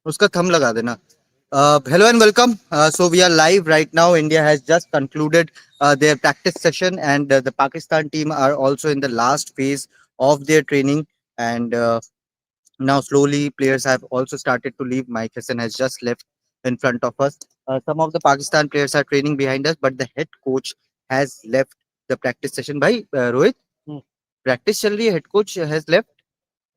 उसका थंब लगा देना. Hello and welcome. So we are live right now. India has just concluded their practice session, and the Pakistan team are also in the last phase of their training. And now slowly players have also started to leave. Mike Hassan has just left in front of us. Some of the Pakistan players are training behind us, but the head coach has left the practice session. Bhai, Rohit, practice चल रही है, head coach has left.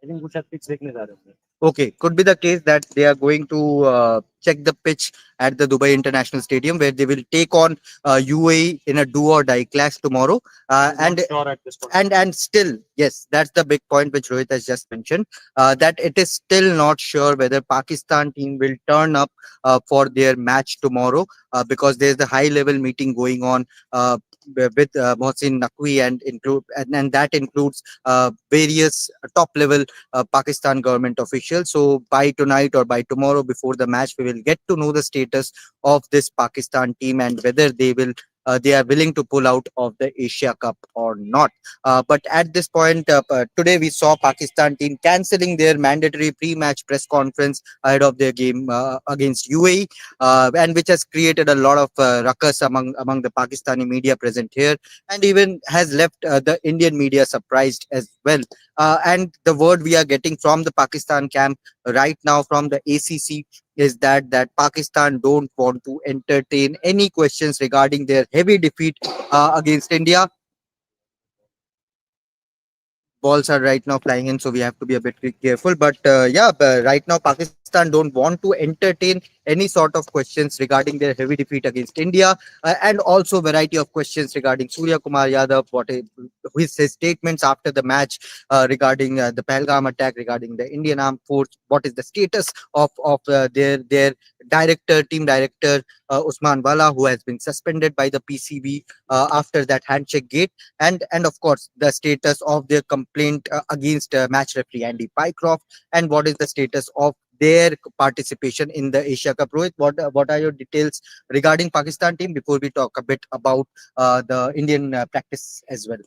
I think वो शायद pitch देखने जा रहे होंगे. Okay, could be the case that they are going to check the pitch at the Dubai International Stadium, where they will take on UAE in a do or die clash tomorrow. And sure at this point. And still, yes, that's the big point which Rohit has just mentioned. That it is still not sure whether Pakistan team will turn up for their match tomorrow, because there's the high level meeting going on with Mohsin Naqvi, and that includes various top level Pakistan government officials. So by tonight or by tomorrow before the match, we will get to know the status of this Pakistan team and whether they are willing to pull out of the Asia Cup or not. But at this point, today we saw Pakistan team cancelling their mandatory pre-match press conference ahead of their game against UAE, and which has created a lot of ruckus among the Pakistani media present here, and even has left the Indian media surprised as well. And the word we are getting from the Pakistan camp right now from the ACC is that Pakistan don't want to entertain any questions regarding their heavy defeat against India. Balls are right now flying in, so we have to be a bit careful. But yeah, but right now Pakistan don't want to entertain any sort of questions regarding their heavy defeat against India, and also variety of questions regarding Surya Kumar Yadav, his statements after the match regarding the Pahalgam attack, regarding the Indian Armed Force, what is the status of their director, team director Usman Wala, who has been suspended by the PCB after that handshake gate, and of course the status of their complaint against match referee Andy Pycroft, and what is the status of their participation in the Asia Cup. Rohit, what are your details regarding Pakistan team before we talk a bit about the Indian practice as well?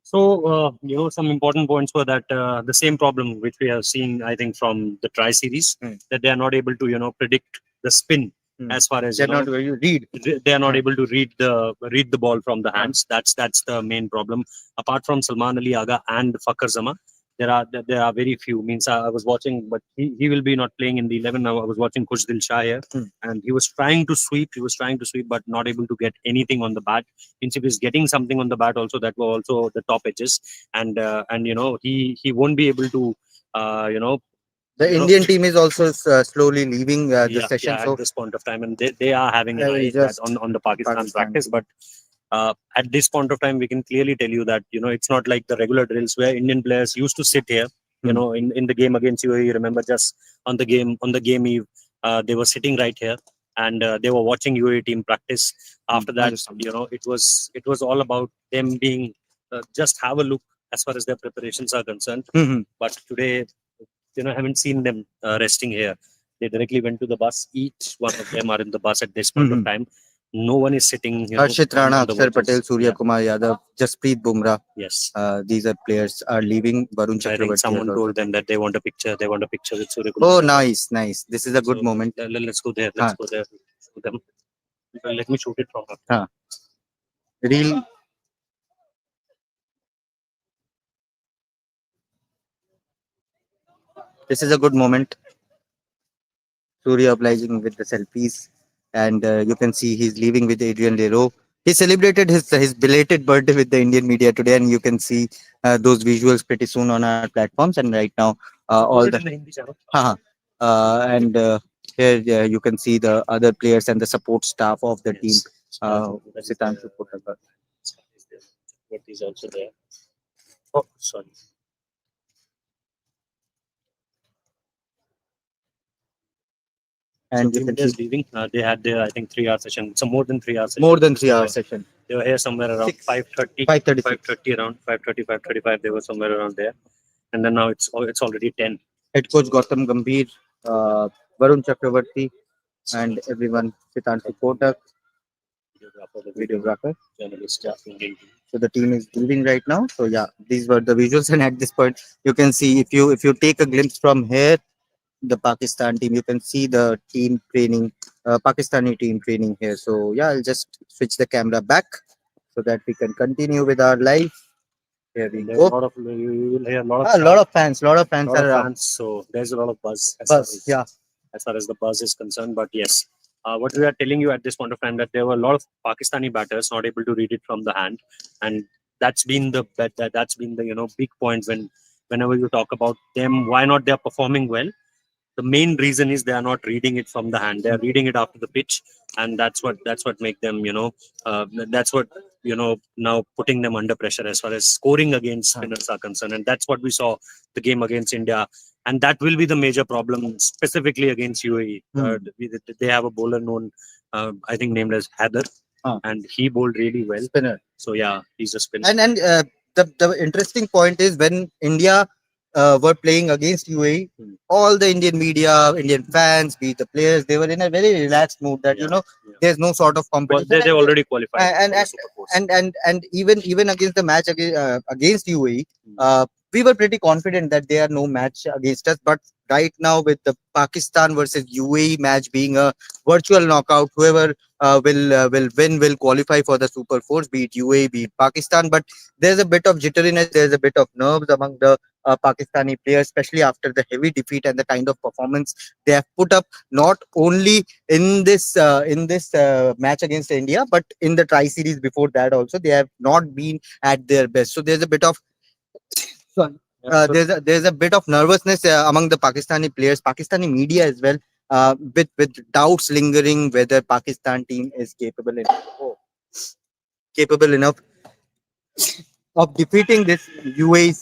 So, some important points were that the same problem which we have seen, I think, from the Tri Series, that they are not able to, predict the spin as far as They're not able to read. they are not able to read the ball from the hands. That's the main problem. Apart from Salman Ali Agha and Fakhar Zama, there are very few. Means I was watching, but he will be not playing in the 11. I was watching Khushdil Shah here, and he was trying to sweep. He was trying to sweep, but not able to get anything on the bat. Means if he's getting something on the bat, also that were also the top edges, and he won't be able to uh, you know The Indian team is also slowly leaving the session. yeah, So at this point of time, and they are having an eye that on the Pakistan practice, but at this point of time, we can clearly tell you that it's not like the regular drills where Indian players used to sit here. In the game against UAE, remember, just on the game eve, they were sitting right here, and they were watching UAE team practice. After that, it was all about them being just have a look as far as their preparations are concerned. But today, haven't seen them resting here. They directly went to the bus. Each one of them are in the bus at this point of time. No one is sitting. Harshit Rana, on the Akshar watches. Patel, Surya Yeah. Kumar Yadav, Jasprit Bumrah. Yes. These are players are leaving. Varun I think Chakravarti. someone has told also- them that they want a picture. They want a picture with Surya Kumar. Oh, Yadav. nice, nice. This is a good So, moment. let's go there. Let's go there. Shoot them. Let me shoot it from up. Huh. Real. This is a good moment. Surya obliging with the selfies, and you can see he's leaving with Adrian Leroux. He celebrated his belated birthday with the Indian media today, and you can see those visuals pretty soon on our platforms. And right now, all the Haha. And here you can see the other players and the support staff of the team. Sitanshu Kotakar. What is also there? Oh, sorry. And So you can team is see leaving. They had their, I think, 3 hour session. So more than 3 hours. more than 3 hour session. They were here somewhere around 5:30. 5:30. 5:30 around 5:30, 5:35. They were somewhere around there, and then now it's already 10. Head coach Gautam Gambhir, Varun Chakravarti, and everyone. Sitanshu Kotak, videographer. Journalist, yeah, Indian team. So the team is leaving right now. So yeah, these were the visuals, and at this point, you can see if you take a glimpse from here, the Pakistan team. You can see the team training, Pakistani team training here. So yeah, I'll just switch the camera back so that we can continue with our live. Here we There's a go. lot of you will hear a lot of A lot sound, of fans, lot of fans lot are of around. fans. So there's a lot of buzz Bus, yeah. as far as the buzz is concerned. But yes, what we are telling you at this point of time that there were a lot of Pakistani batters not able to read it from the hand, and that's been the big point whenever you talk about them. Why not they're performing well? The main reason is they are not reading it from the hand. They are reading it after the pitch, and that's what make them that's what now putting them under pressure as far as scoring against spinners are concerned. And that's what we saw the game against India, and that will be the major problem specifically against UAE. They have a bowler known, I think, named as Heather, and he bowled really well. Spinner. So yeah, he's a spinner. And the interesting point is when India were playing against UAE, all the Indian media, Indian fans, be it the players, they were in a very relaxed mood that there's no sort of Well, competition. they already qualified and for the and, Super Fours. and even against the match against UAE, we were pretty confident that there are no match against us. But right now, with the Pakistan versus UAE match being a virtual knockout, whoever will win will qualify for the Super Fours, be it UAE, be it Pakistan. But there's a bit of jitteriness, there's a bit of nerves among the Pakistani players, especially after the heavy defeat and the kind of performance they have put up, not only in this match against India, but in the Tri Series before that also, they have not been at their best. So there's a bit of sorry, there's a bit of nervousness among the Pakistani players, Pakistani media as well, with doubts lingering whether Pakistan team is capable enough of defeating this UAE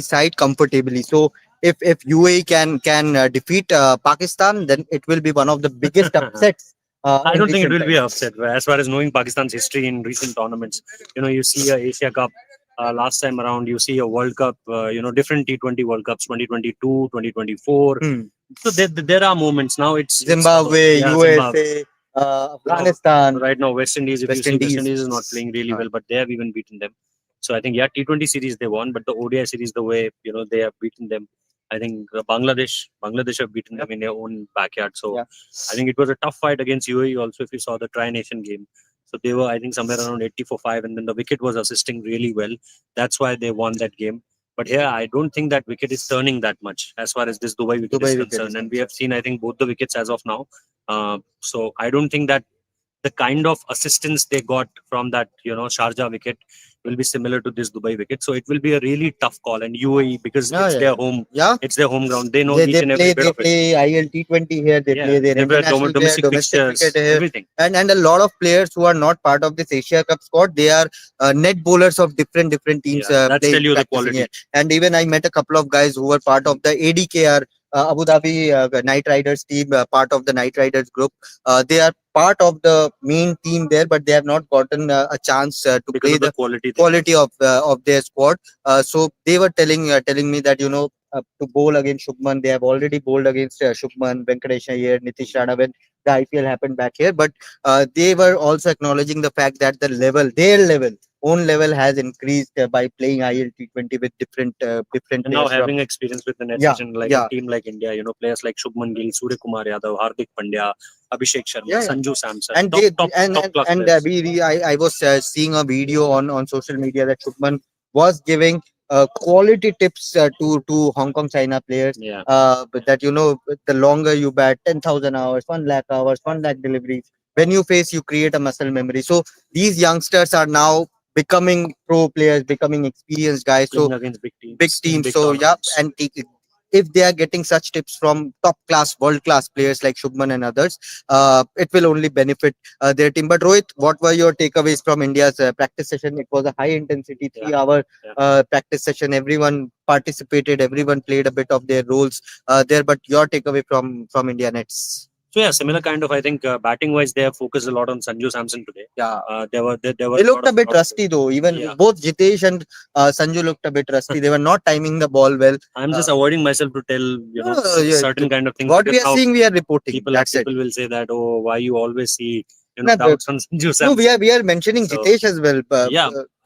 side comfortably. So if UAE can defeat Pakistan, then it will be one of the biggest upsets. I in don't think it recent will be times. upset. As far as knowing Pakistan's history in recent tournaments, you see a Asia Cup last time around, you see a World Cup, different T20 World Cups, 2022, 2024. So there are moments now. It's Zimbabwe, Zimbabwe. USA, Afghanistan. Right now, West Indies. If West you see, West Indies. Indies is not playing really well, but they have even beaten them. So I think T20 series they won, but the ODI series, the way they have beaten them. I think Bangladesh have beaten them in their own backyard. So I think it was a tough fight against UAE also. If you saw the Tri-Nation game, so they were, I think, somewhere around 80 for 5, and then the wicket was assisting really well. That's why they won that game. But here, I don't think that wicket is turning that much as far as this Dubai wicket is concerned. And we have seen, I think, both the wickets as of now. So I don't think that the kind of assistance they got from that, Sharjah wicket will be similar to this Dubai wicket. So it will be a really tough call. And UAE, because their home, it's their home ground. They know each and every bit of it. They play ILT20 here. They play their international domestic cricket fixtures, here, everything. and a lot of players who are not part of this Asia Cup squad. They are net bowlers of different teams. That's tell you the quality. Here. And even I met a couple of guys who were part of the ADKR. Abu Dhabi Knight Riders team, part of the Knight Riders group. They are part of the main team there, but they have not gotten a chance to play the quality of their squad. So they were telling me that to bowl against Shubman, they have already bowled against Shubman, Venkatesh Iyer, Nitish Rana when the IPL happened back here. But they were also acknowledging the fact that their own level has increased by playing ILT20 with different and players. Now having experience with the nation, like a team like India, players like Shubman Gill, Surya Kumar Yadav, Hardik Pandya, Abhishek Sharma, Sanju Samson, and top class players. I was seeing a video on social media that Shubman was giving quality tips to Hong Kong China players. But that the longer you bat, 10,000 hours, 1 lakh hours, 1 lakh deliveries. When you face, you create a muscle memory. So these youngsters are now becoming pro players, becoming experienced guys. Playing So against big teams. big So tournaments. and if they are getting such tips from top class, world class players like Shubman and others, it will only benefit their team. But Rohit, what were your takeaways from India's practice session? It was a high intensity 3 hour practice session. Everyone participated, everyone played a bit of their roles there. But your takeaway from India Nets? So similar kind of. I think batting wise, they have focused a lot on Sanju Samson today. They looked a bit rusty though. Even both Jitesh and Sanju looked a bit rusty. They were not timing the ball well. I'm just avoiding myself to tell certain kind of things. What we are seeing, we are reporting. People will say that, oh, why you always see doubts on Sanju Samson. No, we are mentioning Jitesh as well.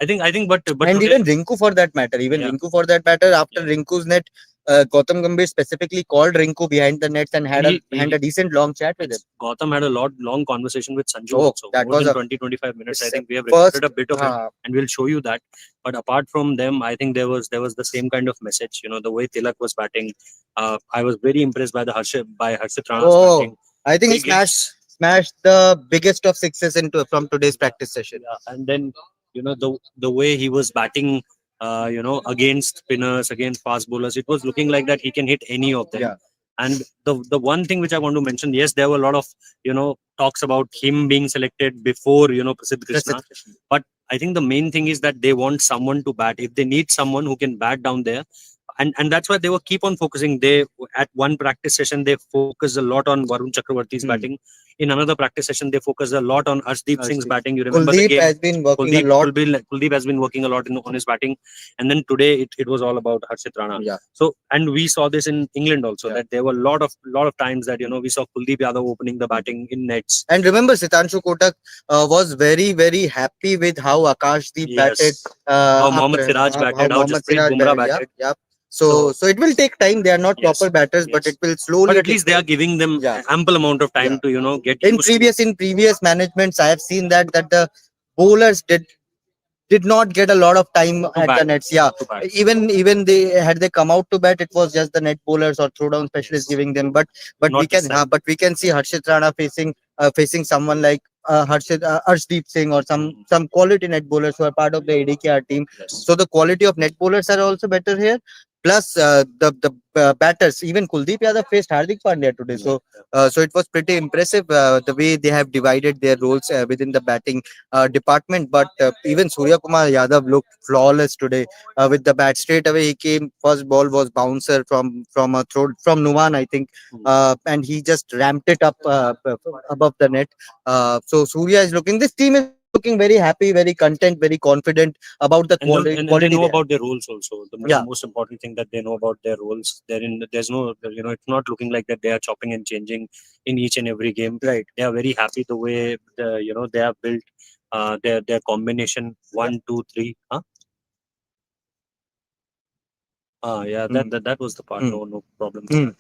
I think, but and today, even Rinku for that matter. Rinku for that matter. After Rinku's net, Gautam Gambhir specifically called Rinku behind the nets and had He- a decent long chat with him. Gautam had a long conversation with Sanju Oh, also, that more was than a 20-25 minutes. I s- think we have first. recorded a bit of it, and we'll show you that. But apart from them, I think there was the same kind of message. The way Tilak was batting, I was very impressed by Harshit Rana's Oh, batting. I think he Big hits. smashed the biggest of sixes into from today's practice session. Yeah, and then the way he was batting, against spinners, against fast bowlers, it was looking like that he can hit any of them. Yeah. And the one thing which I want to mention, yes, there were a lot of talks about him being selected before Prasidh Krishna, but I think the main thing is that they want someone to bat. If they need someone who can bat down there, and that's why they were keep on focusing. They at one practice session they focused a lot on Varun Chakravarti's batting. In another practice session, they focused a lot on Arshdeep Singh's batting. You remember the Kuldeep game? has been working a lot. Kuldeep has been working a lot on his batting, and then today it was all about Harshit Rana. Yeah. So, and we saw this in England also, Yeah. that there were a lot of times that we saw Kuldeep Yadav opening the batting in nets. And remember, Sitanshu Kotak was very happy with how Akashdeep batted. How Mohammad Siraj batted, how Jasprit Bumrah batted. Yep. So it will take time. They are not Yes, proper batters, but yes. it will slowly. But at take least they are time. giving them Yeah. ample amount of time Yeah. to get in used to. previous managements. I have seen that the bowlers did not get a lot of time at bat. the nets. Yeah, To bat. even they come out to bat, it was just the net bowlers or throwdown specialists giving them. But Not we can this time. but we can see Harshit Rana facing someone like Arshdeep Singh or some quality net bowlers who are part of the ADKR team. Yes. So the quality of net bowlers are also better here. Plus the batters, even Kuldeep Yadav faced Hardik Pandya today. So it was pretty impressive the way they have divided their roles within the batting department. But even Surya Kumar Yadav looked flawless today with the bat. Straight away he came. First ball was bouncer from a throw from Nuwan, I think, and he just ramped it up above the net. So Surya is looking. This team is looking very happy, very content, very confident about the And quality. they quality know they have. about their roles also. The Yeah. most important thing that they know about their roles. There's no, it's not looking like that they are chopping and changing in each and every game. Right. They are very happy the way they have built their combination 1, 2, 3. Huh? Yeah, that was the part. No problem.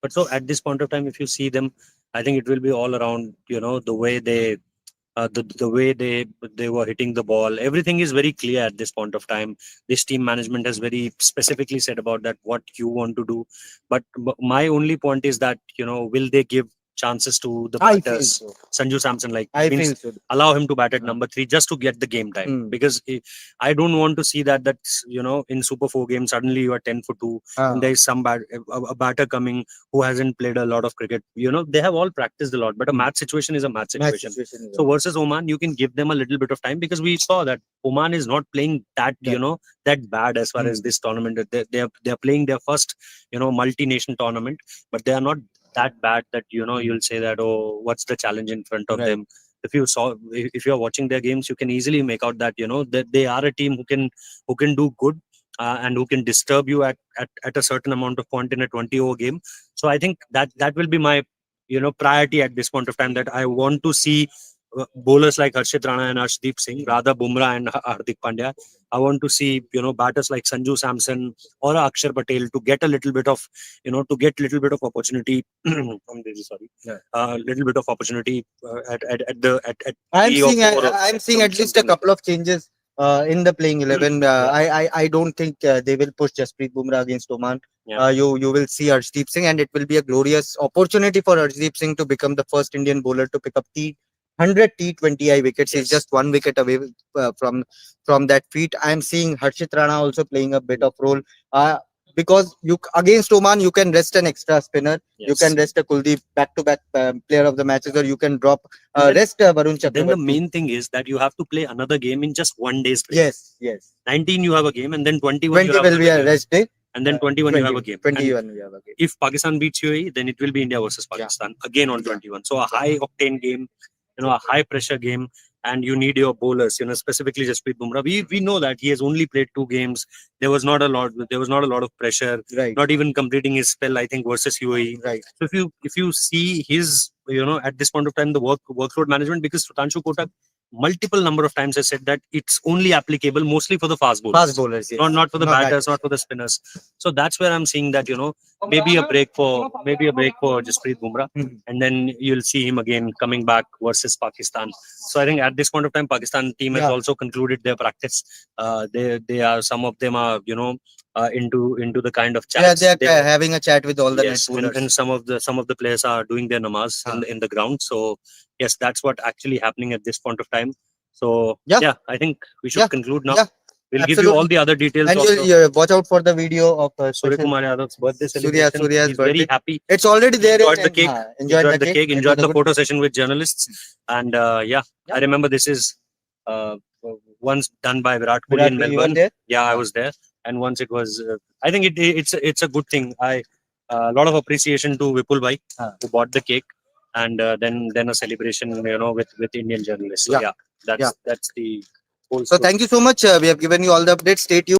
But so at this point of time, if you see them, I think it will be all around. The way the way they were hitting the ball. Everything is very clear at this point of time. This team management has very specifically said about that what you want to do. But my only point is that will they give chances to the I feel batters? so. Sanju Samson, like I means feel so. allow him to bat at number 3 just to get the game time, because I don't want to see that in Super 4 games suddenly you are 10 for 2 and there is some a batter coming who hasn't played a lot of cricket. They have all practiced a lot, but a match situation is a match situation. So versus Oman, you can give them a little bit of time, because we saw that Oman is not playing that that bad as far as this tournament. They're playing their first multi-nation tournament, but they are not that bad that you'll say that, oh, what's the challenge in front of them. If you're watching their games, you can easily make out that that they are a team who can do good and who can disturb you at a certain amount of point in a 20-over game. So I think that will be my priority at this point of time, that I want to see bowlers like Harshit Rana and Arshdeep Singh, rather Bumrah and Hardik Pandya. I want to see batters like Sanju Samson or Akshar Patel to get a little bit of opportunity. I'm really sorry. Little bit of opportunity at I'm seeing at least a couple of changes in the playing 11. I don't think they will push Jasprit Bumrah against Oman. You will see Arshdeep Singh, and it will be a glorious opportunity for Arshdeep Singh to become the first Indian bowler to pick up 100 T20I wickets. He's just 1 wicket away from that feat. I'm seeing Harshit Rana also playing a bit of role. Because against Oman, you can rest an extra spinner. You can rest a Kuldeep back-to-back player of the matches, or you can drop rest Varun Chakravarti. Then the main thing is that you have to play another game in just 1 day's break. Yes. 19 you have a game, and then 21 20 will be a rest day. and then 21 you have a game. 21 we have a game. If Pakistan beats UAE, then it will be India versus Pakistan again on 21. So a high octane game, a high pressure game, and you need your bowlers. Specifically Jasprit Bumrah. We know that he has only played 2 games. There was not a lot of pressure. Right. Not even completing his spell, I think, versus UAE. Right. So if you see his at this point of time the workload management, because Sutanshu Kotak multiple number of times I said that it's only applicable mostly for the fast bowlers. Fast bowlers, yes. Not for the Not batters, not for the spinners. So that's where I'm seeing that, maybe a break for Jasprit Bumrah, Mhm. and then you'll see him again coming back versus Pakistan. So I think at this point of time, Pakistan team has Yeah. also concluded their practice. They are, some of them are into the kind of Yeah, chats. they are having a chat with all the Yes, net bowlers. and some of the players are doing their namaz in the ground. So yes, that's what actually happening at this point of time. So Yeah. I think we should Yeah. conclude now. Yeah, We'll give you all absolutely. the other details And of you'll watch out for the video of Surya special Kumar Yadav's birthday Surya's celebration. He's birthday. very happy. It's already there. Enjoyed the cake. Enjoyed the cake. Enjoyed the good. photo session with journalists. And I remember this is uh, once done by Virat Kohli Virat in Kohli, you were Melbourne. there? Yeah, I was there. And once it was, I think it's a good thing. A lot of appreciation to Vipul Bhai who bought the cake, and then a celebration, with Indian journalists. So Yeah. that's the whole. So thank you so much. We have given you all the updates. Stay tuned.